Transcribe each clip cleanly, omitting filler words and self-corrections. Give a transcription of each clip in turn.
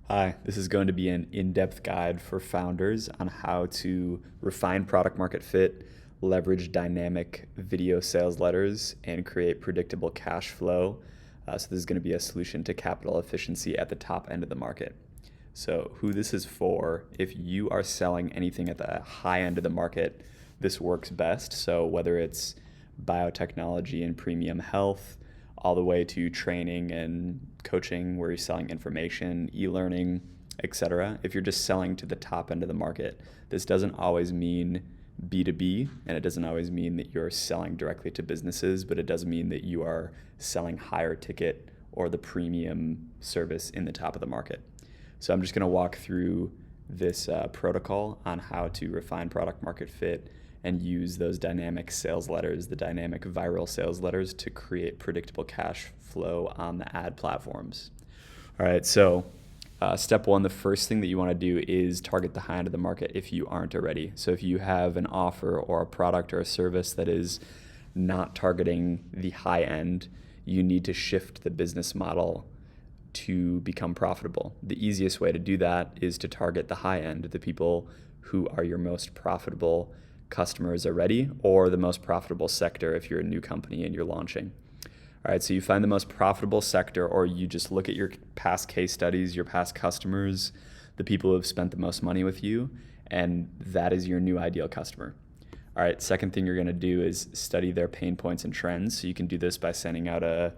Hi, this is going to be an in-depth guide for founders on how to refine product market fit, leverage dynamic video sales letters, and create predictable cash flow. So this is going to be a solution to capital efficiency at the top end of the market. So who this is for, if you are selling anything at the high end of the market, this works best. So whether it's biotechnology and premium health, all the way to training and coaching where you're selling information, e-learning, etc. If you're just selling to the top end of the market, this doesn't always mean B2B, and it doesn't always mean that you're selling directly to businesses, but it does mean that you are selling higher ticket or the premium service in the top of the market. So I'm just going to walk through this protocol on how to refine product market fit and use those dynamic sales letters, the dynamic viral sales letters, to create predictable cash flow on the ad platforms. All right, so step one, the first thing that you want to do is target the high end of the market if you aren't already. So if you have an offer or a product or a service that is not targeting the high end, you need to shift the business model to become profitable. The easiest way to do that is to target the high end, the people who are your most profitable customers already, or the most profitable sector if you're a new company and you're launching. All right, so you find the most profitable sector, or you just look at your past case studies, your past customers, the people who have spent the most money with you, and that is your new ideal customer. All right, second thing you're gonna do is study their pain points and trends. So you can do this by sending out a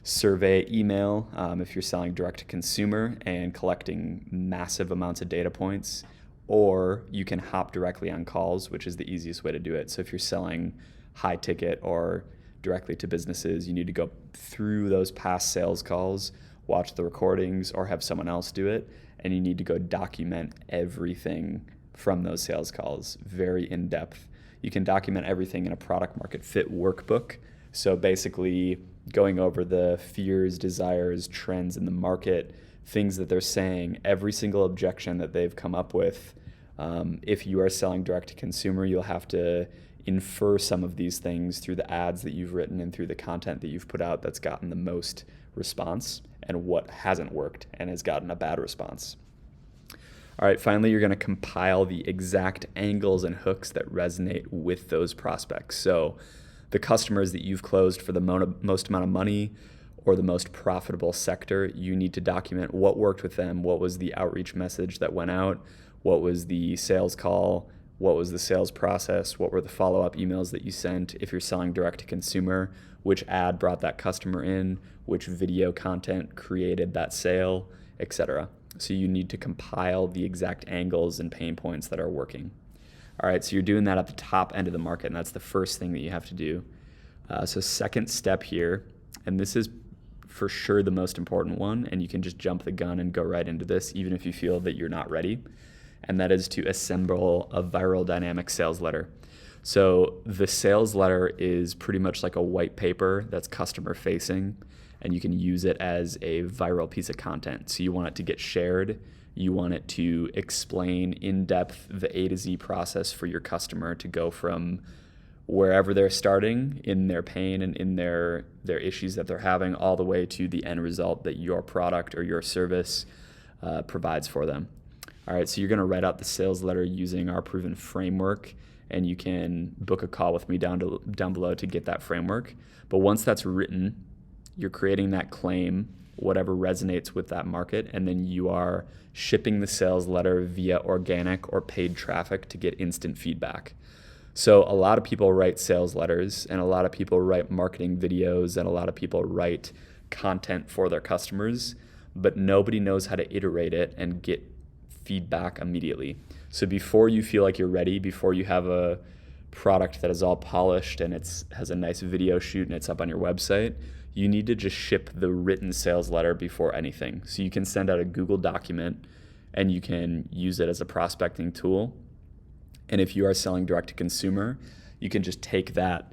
survey email if you're selling direct to consumer and collecting massive amounts of data points, or you can hop directly on calls, which is the easiest way to do it. So if you're selling high ticket or directly to businesses, you need to go through those past sales calls, watch the recordings, or have someone else do it, and you need to go document everything from those sales calls, very in depth. You can document everything in a product market fit workbook. So basically going over the fears, desires, trends in the market, things that they're saying, every single objection that they've come up with. If you are selling direct to consumer, you'll have to infer some of these things through the ads that you've written and through the content that you've put out that's gotten the most response, and what hasn't worked and has gotten a bad response. All right, finally, you're going to compile the exact angles and hooks that resonate with those prospects. So the customers that you've closed for the most amount of money or the most profitable sector, you need to document what worked with them, what was the outreach message that went out, what was the sales call, what was the sales process, what were the follow-up emails that you sent if you're selling direct to consumer, which ad brought that customer in, which video content created that sale, etc. So you need to compile the exact angles and pain points that are working. All right, so you're doing that at the top end of the market, and that's the first thing that you have to do. So second step here, and this is for sure the most important one, and you can just jump the gun and go right into this even if you feel that you're not ready, and that is to assemble a viral dynamic sales letter. So the sales letter is pretty much like a white paper that's customer facing, and you can use it as a viral piece of content. So you want it to get shared. You want it to explain in depth the A to Z process for your customer to go from wherever they're starting in their pain and in their issues that they're having, all the way to the end result that your product or your service provides for them. All right, so you're going to write out the sales letter using our proven framework, and you can book a call with me down below to get that framework. But once that's written, you're creating that claim, whatever resonates with that market, and then you are shipping the sales letter via organic or paid traffic to get instant feedback. So a lot of people write sales letters, and a lot of people write marketing videos, and a lot of people write content for their customers, but nobody knows how to iterate it and get feedback immediately. So before you feel like you're ready, before you have a product that is all polished and has a nice video shoot and it's up on your website, you need to just ship the written sales letter before anything. So you can send out a Google document and you can use it as a prospecting tool. And if you are selling direct to consumer, you can just take that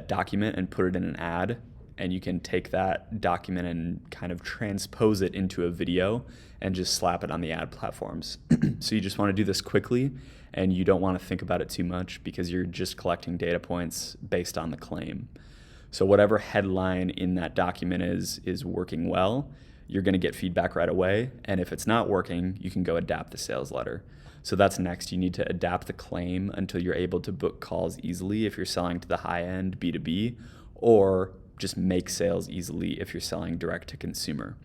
document and put it in an ad, and you can take that document and kind of transpose it into a video and just slap it on the ad platforms. So you just want to do this quickly, and you don't want to think about it too much because you're just collecting data points based on the claim. So whatever headline in that document is working well, you're going to get feedback right away. And if it's not working, you can go adapt the sales letter. So that's next. You need to adapt the claim until you're able to book calls easily if you're selling to the high end B2B, or just make sales easily if you're selling direct to consumer.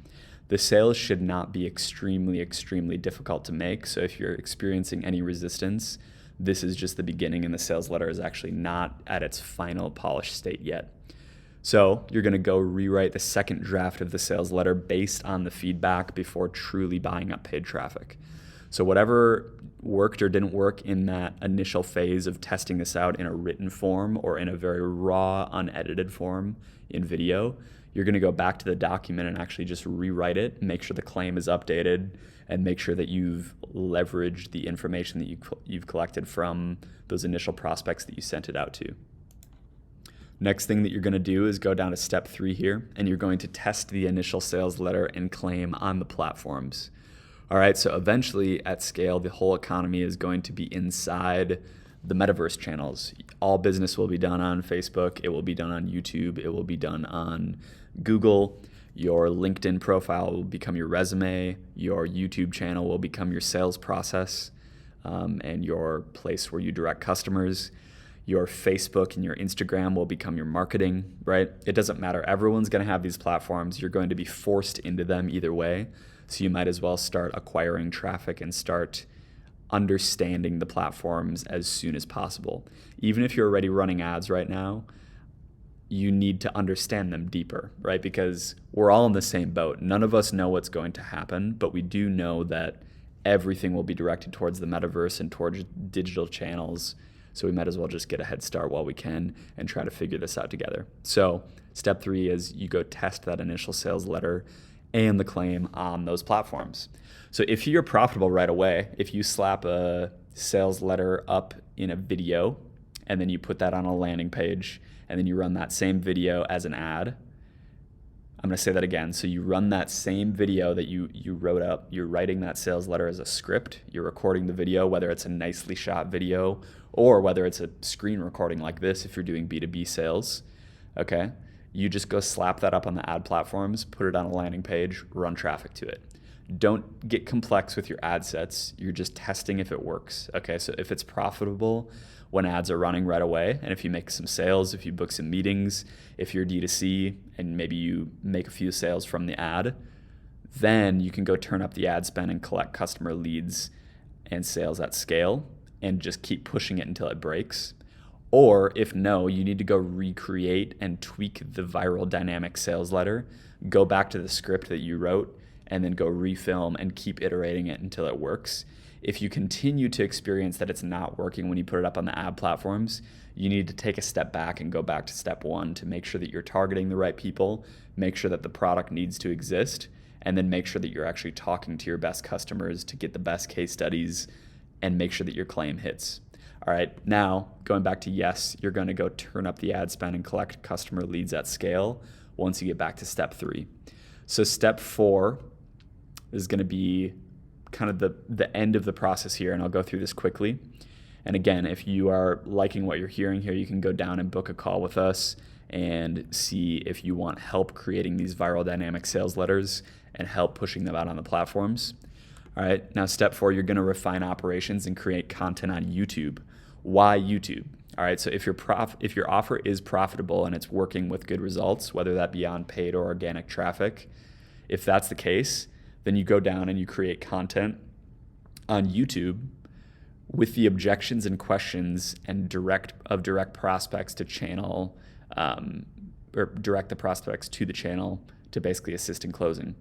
The sales should not be extremely, extremely difficult to make. So if you're experiencing any resistance, this is just the beginning, and the sales letter is actually not at its final polished state yet. So you're going to go rewrite the second draft of the sales letter based on the feedback before truly buying up paid traffic. So whatever worked or didn't work in that initial phase of testing this out in a written form or in a very raw, unedited form in video, you're going to go back to the document and actually just rewrite it, make sure the claim is updated, and make sure that you've leveraged the information that you've collected from those initial prospects that you sent it out to. Next thing that you're going to do is go down to step 3 here, and you're going to test the initial sales letter and claim on the platforms. All right, so eventually at scale, the whole economy is going to be inside the metaverse channels. All business will be done on Facebook. It will be done on YouTube. It will be done on Google. Your LinkedIn profile will become your resume. Your YouTube channel will become your sales process and your place where you direct customers. Your Facebook and your Instagram will become your marketing, right? It doesn't matter. Everyone's going to have these platforms. You're going to be forced into them either way. So you might as well start acquiring traffic and start understanding the platforms as soon as possible. Even if you're already running ads right now, you need to understand them deeper, right? Because we're all in the same boat. None of us know what's going to happen, but we do know that everything will be directed towards the metaverse and towards digital channels. So we might as well just get a head start while we can and try to figure this out together. So step 3 is you go test that initial sales letter and the claim on those platforms. So if you're profitable right away, if you slap a sales letter up in a video and then you put that on a landing page and then you run that same video as an ad, I'm going to say that again. So you run that same video that you wrote up, you're writing that sales letter as a script, you're recording the video, whether it's a nicely shot video or whether it's a screen recording like this if you're doing B2B sales, okay? You just go slap that up on the ad platforms, put it on a landing page, run traffic to it. Don't get complex with your ad sets. You're just testing if it works, okay? So if it's profitable when ads are running right away, and if you make some sales, if you book some meetings, if you're D2C and maybe you make a few sales from the ad, then you can go turn up the ad spend and collect customer leads and sales at scale and just keep pushing it until it breaks. Or if no, you need to go recreate and tweak the viral dynamic sales letter, go back to the script that you wrote, and then go refilm and keep iterating it until it works. If you continue to experience that it's not working when you put it up on the ad platforms, you need to take a step back and go back to step 1 to make sure that you're targeting the right people, make sure that the product needs to exist, and then make sure that you're actually talking to your best customers to get the best case studies and make sure that your claim hits. All right, now going back to yes, you're going to go turn up the ad spend and collect customer leads at scale once you get back to step 3. So step 4 is going to be kind of the end of the process here, and I'll go through this quickly. And again, if you are liking what you're hearing here, you can go down and book a call with us and see if you want help creating these viral dynamic sales letters and help pushing them out on the platforms. All right, now step 4, you're going to refine operations and create content on YouTube. Why YouTube? All right, so if your offer is profitable and it's working with good results, whether that be on paid or organic traffic, if that's the case, then you go down and you create content on YouTube with the objections and questions and direct prospects to channel, or direct the prospects to the channel to basically assist in closing.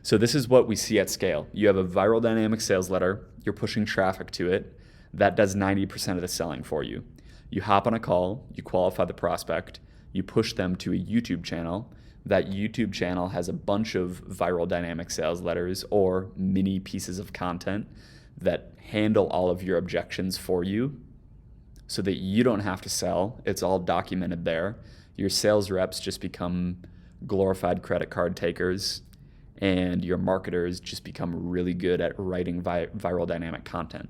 So this is what we see at scale. You have a viral dynamic sales letter, you're pushing traffic to it, that does 90% of the selling for you. You hop on a call, you qualify the prospect, you push them to a YouTube channel. That YouTube channel has a bunch of viral dynamic sales letters or mini pieces of content that handle all of your objections for you so that you don't have to sell. It's all documented there. Your sales reps just become glorified credit card takers, and your marketers just become really good at writing viral dynamic content.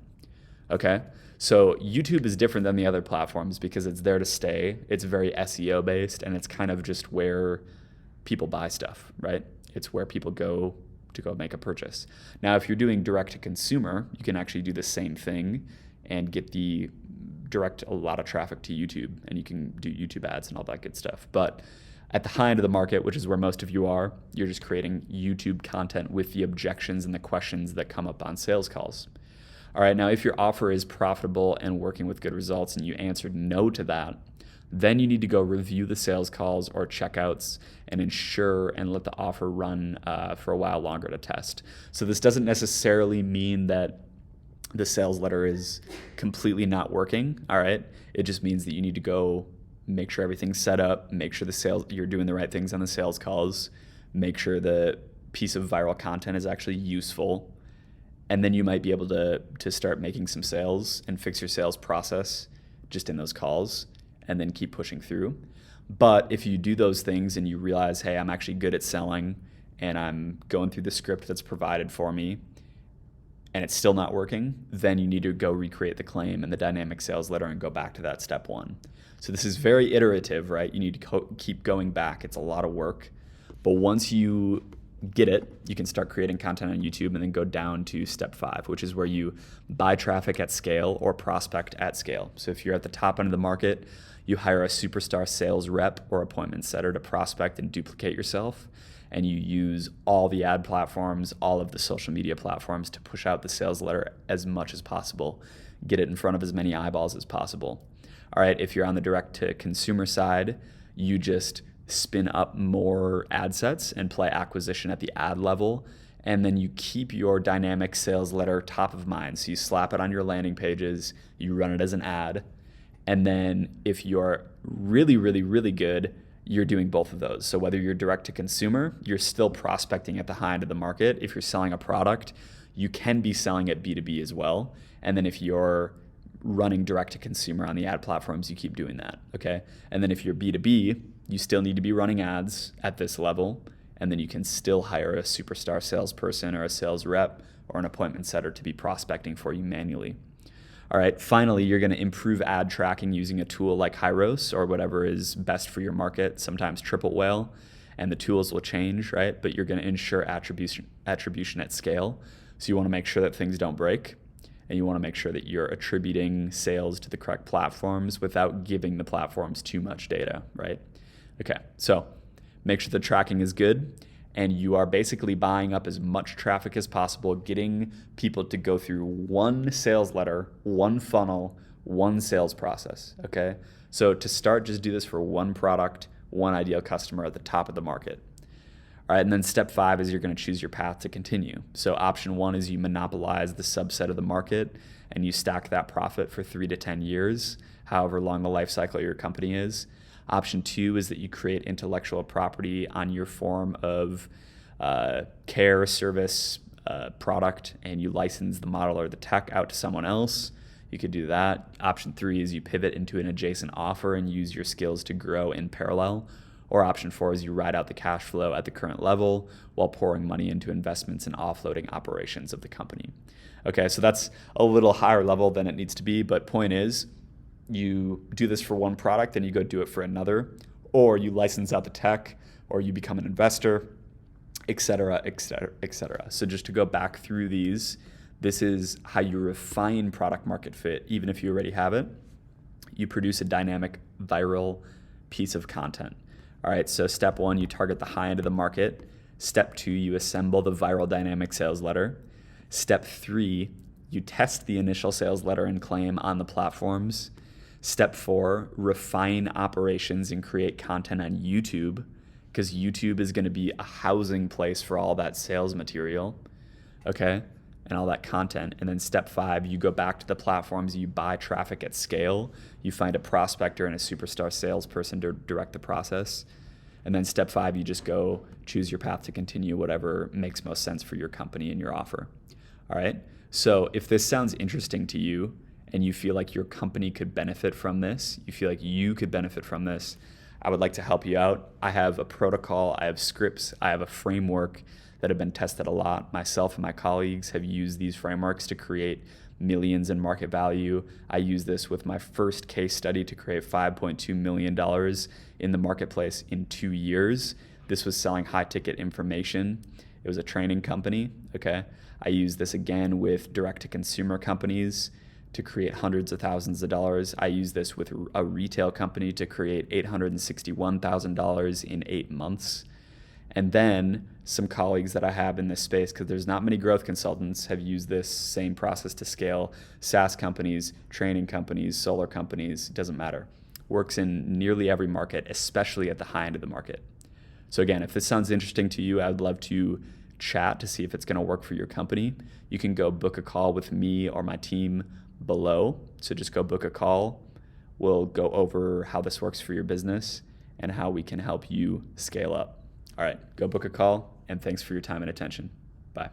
Okay? So YouTube is different than the other platforms because it's there to stay. It's very SEO based, and it's kind of just where people buy stuff, right? It's where people go to go make a purchase. Now, if you're doing direct to consumer, you can actually do the same thing and get direct a lot of traffic to YouTube, and you can do YouTube ads and all that good stuff. But at the high end of the market, which is where most of you are, you're just creating YouTube content with the objections and the questions that come up on sales calls. All right, now if your offer is profitable and working with good results and you answered no to that, then you need to go review the sales calls or checkouts and ensure and let the offer run for a while longer to test. So this doesn't necessarily mean that the sales letter is completely not working, all right? It just means that you need to go make sure everything's set up, make sure you're doing the right things on the sales calls, make sure the piece of viral content is actually useful, and then you might be able to start making some sales and fix your sales process just in those calls, and then keep pushing through. But if you do those things and you realize, hey, I'm actually good at selling and I'm going through the script that's provided for me and it's still not working, then you need to go recreate the claim and the dynamic sales letter and go back to that step one. So this is very iterative, right? You need to keep going back. It's a lot of work. But once you get it, you can start creating content on YouTube and then go down to step 5, which is where you buy traffic at scale or prospect at scale. So if you're at the top end of the market, you hire a superstar sales rep or appointment setter to prospect and duplicate yourself. And you use all the ad platforms, all of the social media platforms to push out the sales letter as much as possible. Get it in front of as many eyeballs as possible. All right, if you're on the direct to consumer side, you just spin up more ad sets and play acquisition at the ad level. And then you keep your dynamic sales letter top of mind. So you slap it on your landing pages, you run it as an ad. And then if you're really, really, really good, you're doing both of those. So whether you're direct to consumer, you're still prospecting at the high end of the market. If you're selling a product, you can be selling at B2B as well. And then if you're running direct to consumer on the ad platforms, you keep doing that, okay? And then if you're B2B, you still need to be running ads at this level. And then you can still hire a superstar salesperson or a sales rep or an appointment setter to be prospecting for you manually. All right, finally, you're going to improve ad tracking using a tool like Hyros or whatever is best for your market, sometimes Triple Whale, and the tools will change, right? But you're going to ensure attribution at scale. So you want to make sure that things don't break, and you want to make sure that you're attributing sales to the correct platforms without giving the platforms too much data, right? Okay, so make sure the tracking is good. And you are basically buying up as much traffic as possible, getting people to go through one sales letter, one funnel, one sales process, okay? So to start, just do this for one product, one ideal customer at the top of the market. All right, and then step 5 is you're gonna choose your path to continue. So option 1 is you monopolize the subset of the market and you stack that profit for 3 to 10 years, however long the life cycle of your company is. Option 2 is that you create intellectual property on your form of care, service, product, and you license the model or the tech out to someone else. You could do that. Option 3 is you pivot into an adjacent offer and use your skills to grow in parallel. Or option 4 is you ride out the cash flow at the current level while pouring money into investments and offloading operations of the company. Okay, so that's a little higher level than it needs to be, but point is, you do this for one product and you go do it for another, or you license out the tech, or you become an investor, et cetera, et cetera, et cetera. So just to go back through these, this is how you refine product market fit, even if you already have it. You produce a dynamic viral piece of content. All right, so step 1, you target the high end of the market. Step 2, you assemble the viral dynamic sales letter. Step 3, you test the initial sales letter and claim on the platforms. Step 4, refine operations and create content on YouTube, because YouTube is going to be a housing place for all that sales material, okay, and all that content. And then step 5, you go back to the platforms, you buy traffic at scale, you find a prospector and a superstar salesperson to direct the process. And then step 5, you just go choose your path to continue, whatever makes most sense for your company and your offer. All right, so if this sounds interesting to you, and you feel like your company could benefit from this, you feel like you could benefit from this, I would like to help you out. I have a protocol, I have scripts, I have a framework that have been tested a lot. Myself and my colleagues have used these frameworks to create millions in market value. I used this with my first case study to create $5.2 million in the marketplace in 2 years. This was selling high ticket information. It was a training company, okay? I use this again with direct to consumer companies to create hundreds of thousands of dollars. I use this with a retail company to create $861,000 in 8 months. And then some colleagues that I have in this space, because there's not many growth consultants, have used this same process to scale SaaS companies, training companies, solar companies, doesn't matter. Works in nearly every market, especially at the high end of the market. So again, if this sounds interesting to you, I would love to chat to see if it's going to work for your company. You can go book a call with me or my team below. So just go book a call. We'll go over how this works for your business and how we can help you scale up. All right, go book a call, and thanks for your time and attention. Bye.